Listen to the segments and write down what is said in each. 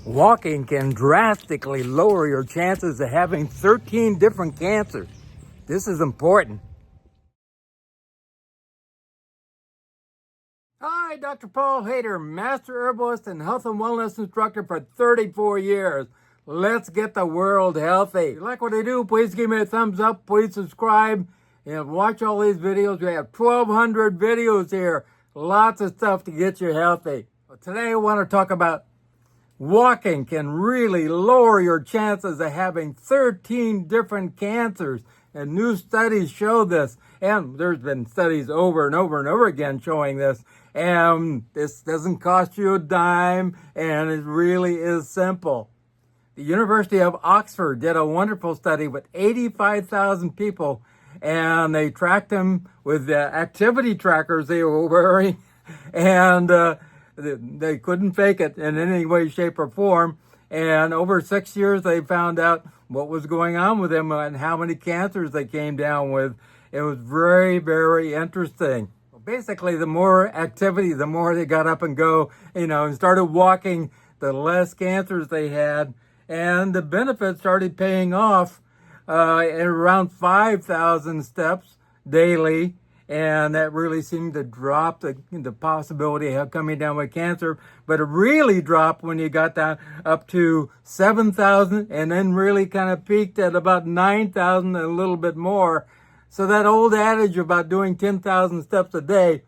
Walking can drastically lower your chances of having 13 different cancers. This is important. Hi, Dr. Paul Haider, Master Herbalist and Health and Wellness Instructor for 34 years. Let's get the world healthy. If you like what I do, please give me a thumbs up. Please subscribe and watch all these videos. We have 1,200 videos here. Lots of stuff to get you healthy. Well, today I want to talk about walking can really lower your chances of having 13 different cancers. And new studies show this. And there's been studies over and over and over again showing this. And this doesn't cost you a dime, and it really is simple. The University of Oxford did a wonderful study with 85,000 people, and they tracked them with the activity trackers they were wearing, and they couldn't fake it in any way, shape, or form. And over 6 years, they found out what was going on with them and how many cancers they came down with. It was very, very interesting. Basically, the more activity, the more they got up and go, and started walking, the less cancers they had. And the benefits started paying off at around 5,000 steps daily. And that really seemed to drop the possibility of coming down with cancer. But it really dropped when you got down up to 7,000 and then really kind of peaked at about 9,000 and a little bit more. So that old adage about doing 10,000 steps a day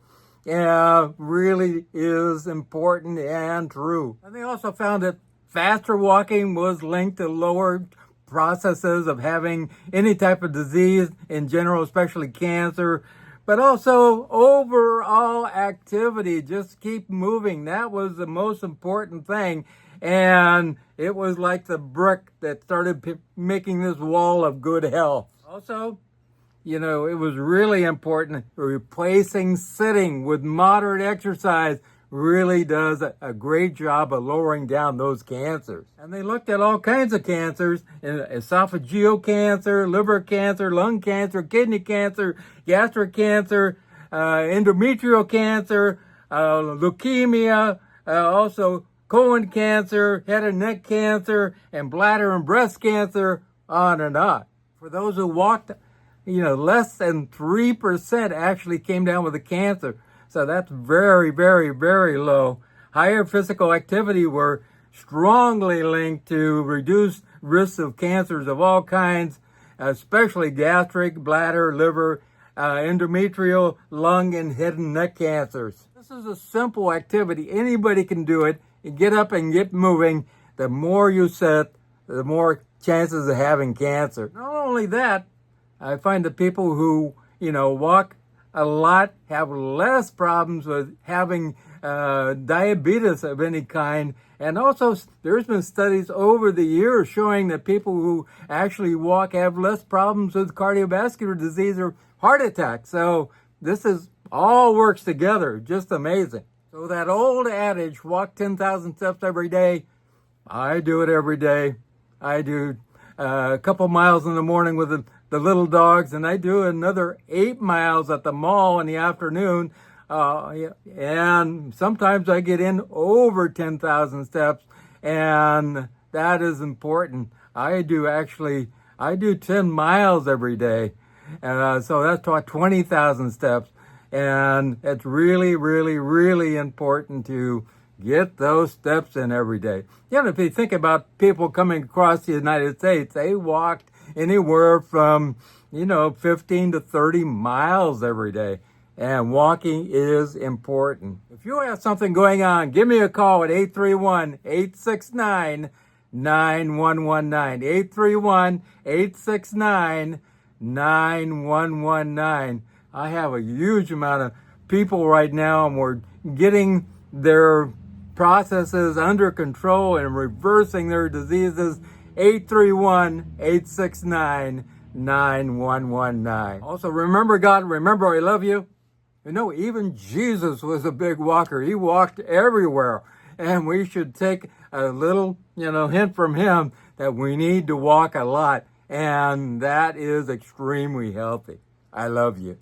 really is important and true. And they also found that faster walking was linked to lower processes of having any type of disease in general, especially cancer, but also overall activity. Just keep moving. That was the most important thing. And it was like the brick that started making this wall of good health. Also, it was really important. Replacing sitting with moderate exercise really does a great job of lowering down those cancers. And they looked at all kinds of cancers: esophageal cancer, liver cancer, lung cancer, kidney cancer, gastric cancer, endometrial cancer, leukemia, also colon cancer, head and neck cancer, and bladder and breast cancer, on and on. For those who walked, less than 3% actually came down with a cancer. So that's very, very, very low. Higher physical activity were strongly linked to reduced risks of cancers of all kinds, especially gastric, bladder, liver, endometrial, lung, and head and neck cancers. This is a simple activity. Anybody can do it. You get up and get moving. The more you sit, the more chances of having cancer. Not only that, I find the people who, walk a lot have less problems with having diabetes of any kind. And also, there's been studies over the years showing that people who actually walk have less problems with cardiovascular disease or heart attack. So this all works together. Just amazing. So that old adage, walk 10,000 steps every day, I do it every day. I do a couple miles in the morning with the little dogs, and I do another 8 miles at the mall in the afternoon. And sometimes I get in over 10,000 steps, and that is important. I do 10 miles every day. So that's 20,000 steps. And it's really, really, really important to get those steps in every day. If you think about people coming across the United States, they walked anywhere from, 15 to 30 miles every day. And walking is important. If you have something going on, give me a call at 831-869-9119. 831-869-9119. I have a huge amount of people right now, and we're getting their processes under control and reversing their diseases. 831-869-9119. Also, remember God, remember I love you. Even Jesus was a big walker. He walked everywhere. And we should take a little, hint from him that we need to walk a lot. And that is extremely healthy. I love you.